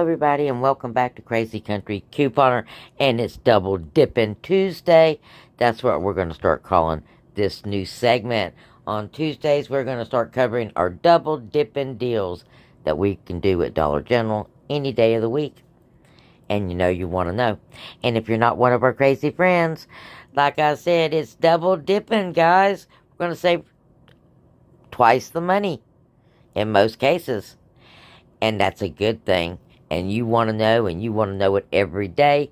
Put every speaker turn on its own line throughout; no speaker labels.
everybody, and welcome back to Crazy Country Couponer, and it's Double Dippin' Tuesday. That's what we're going to start calling this new segment. On Tuesdays, we're going to start covering our double dipping deals that we can do at Dollar General any day of the week. And you know you want to know. And if you're not one of our crazy friends, like I said, it's double dipping, guys. We're going to save twice the money in most cases. And that's a good thing. And you want to know, and you want to know it every day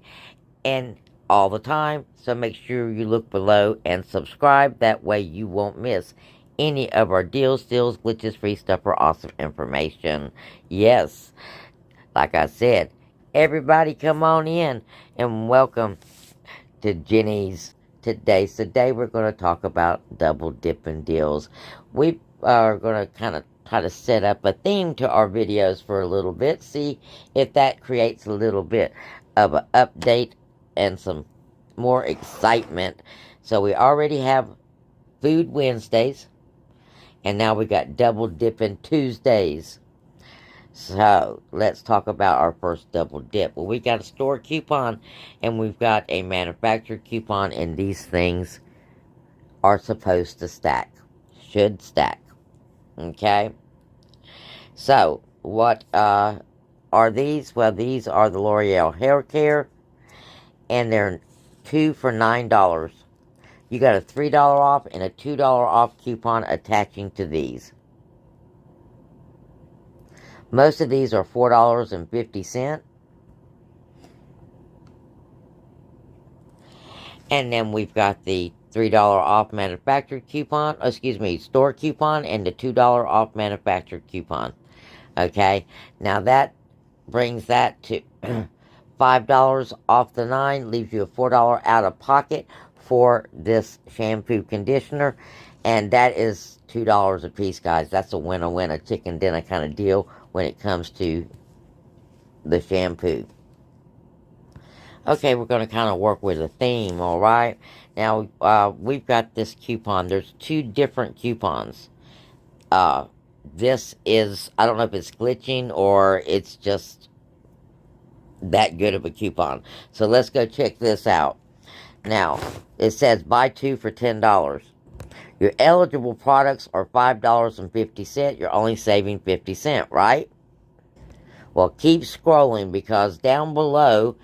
and all the time. So make sure you look below and subscribe. That way you won't miss any of our deals, steals, glitches, free stuff, or awesome information. Yes, like I said, everybody come on in and welcome to Jenny's today. So today we're going to talk about double dipping deals. We are going to kind of try to set up a theme to our videos for a little bit, see if that creates a little bit of an update and some more excitement. So we already have Food Wednesdays, and now we got Double Dipping Tuesdays. So let's talk about our first double dip. Well, we got a store coupon and we've got a manufacturer coupon, and these things are supposed to stack, should stack. Okay, so what are these? Well, these are the L'Oreal hair care, and they're 2 for $9. You got a $3 off and a $2 off coupon attaching to these. Most of these are $4.50. And then we've got the $3 off manufactured coupon, store coupon, and the $2 off manufactured coupon. Okay, now that brings that to $5 off the 9, leaves you a $4 out of pocket for this shampoo conditioner, and that is $2 a piece, guys. That's a winner-winner, chicken dinner kind of deal when it comes to the shampoo. Okay, we're going to kind of work with a theme, alright? Now, we've got this coupon. There's 2 different coupons. This is, I don't know if it's glitching or it's just that good of a coupon. So let's go check this out. Now, it says buy 2 for $10. Your eligible products are $5.50. You're only saving 50 cents, right? Well, keep scrolling, because down below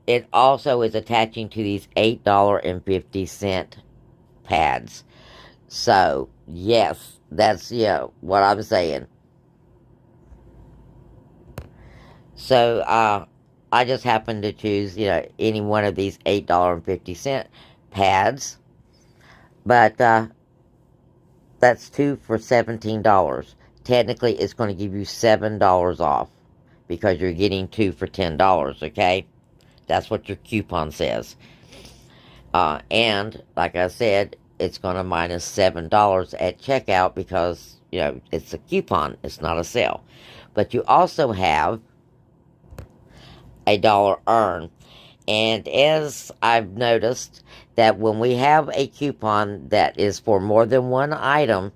it also is attaching to these $8.50 pads. So, yes, that's, what I'm saying. So, I just happened to choose, any one of these $8.50 pads. But, that's 2 for $17. Technically, it's going to give you $7 off, because you're getting 2 for $10, okay? That's what your coupon says. And, like I said, it's going to minus $7 at checkout because, it's a coupon. It's not a sale. But you also have a dollar earn. And as I've noticed, that when we have a coupon that is for more than one item,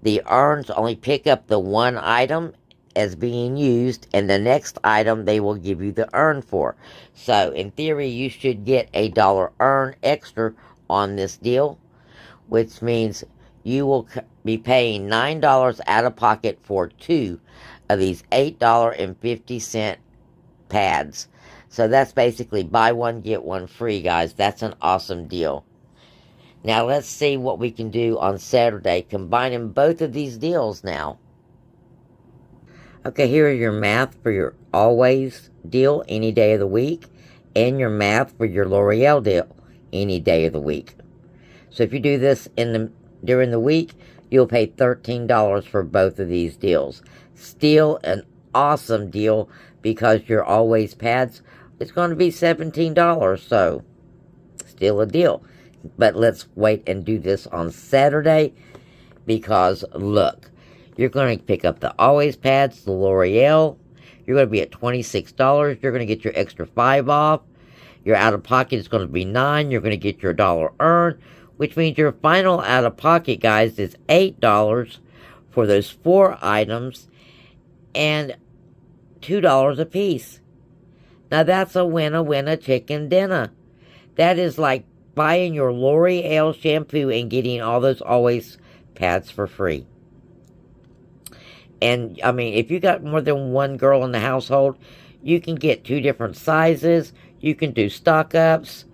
the earns only pick up the one item as being used, and the next item they will give you the earn for. So in theory, you should get a dollar earn extra on this deal, which means you will be paying $9 out of pocket for 2 of these $8.50 pads. So that's basically buy one, get one free, guys. That's an awesome deal. Now let's see what we can do on Saturday, combining both of these deals now. Okay, here are your math for your always deal any day of the week, and your math for your L'Oreal deal any day of the week. So if you do this during the week, you'll pay $13 for both of these deals. Still an awesome deal, because your always pads, it's going to be $17, so still a deal. But let's wait and do this on Saturday, because look, you're going to pick up the always pads, the L'Oreal. You're going to be at $26. You're going to get your extra 5 off. Your out of pocket is going to be $9. You're going to get your dollar earned, which means your final out of pocket, guys, is $8 for those 4 items. And $2 a piece. Now that's a winner chicken dinner. That is like buying your L'Oreal shampoo and getting all those Always pads for free. And, I mean, if you got more than one girl in the household, you can get 2 different sizes. You can do stock-ups.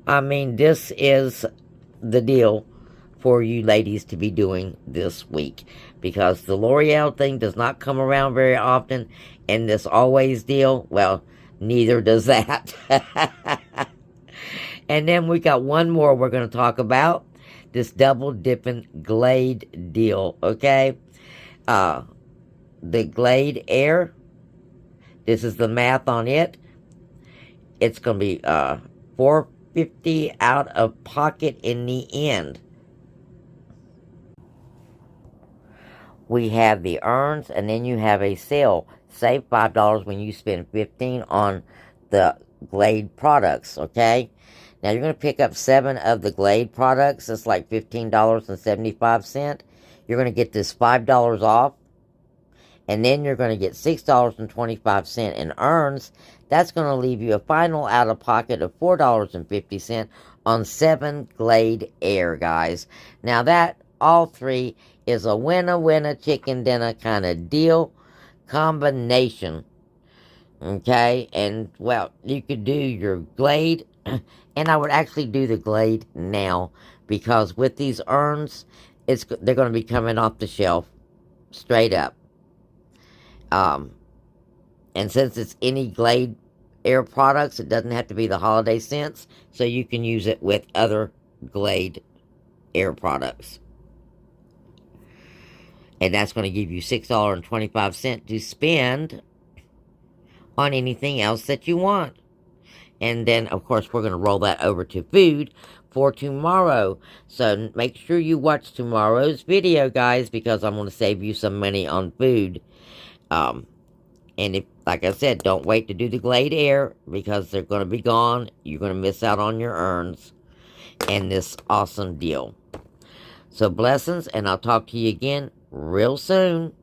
I mean, this is the deal for you ladies to be doing this week. Because the L'Oreal thing does not come around very often. And this Always deal, well, neither does that. And then we got one more we're going to talk about. This double dipping Glade deal, okay? The Glade Air. This is the math on it. It's going to be $4.50 out of pocket in the end. We have the urns, and then you have a sale. Save $5 when you spend $15 on the Glade products, okay? Now, you're going to pick up 7 of the Glade products. It's like $15.75. You're going to get this $5 off. And then you're going to get $6.25 in urns. That's going to leave you a final out-of-pocket of $4.50 on 7 Glade Air, guys. Now, that, all 3, is a winner chicken dinner kind of deal combination. Okay? And, well, you could do your Glade. And I would actually do the Glade now. Because with these urns, they're going to be coming off the shelf. Straight up. And since it's any Glade Air products, it doesn't have to be the holiday scents, so you can use it with other Glade Air products. And that's going to give you $6.25 to spend on anything else that you want. And then, of course, we're going to roll that over to food for tomorrow. So make sure you watch tomorrow's video, guys, because I'm going to save you some money on food. And if, like I said, don't wait to do the Glade Air because they're going to be gone. You're going to miss out on your urns and this awesome deal. So blessings, and I'll talk to you again real soon.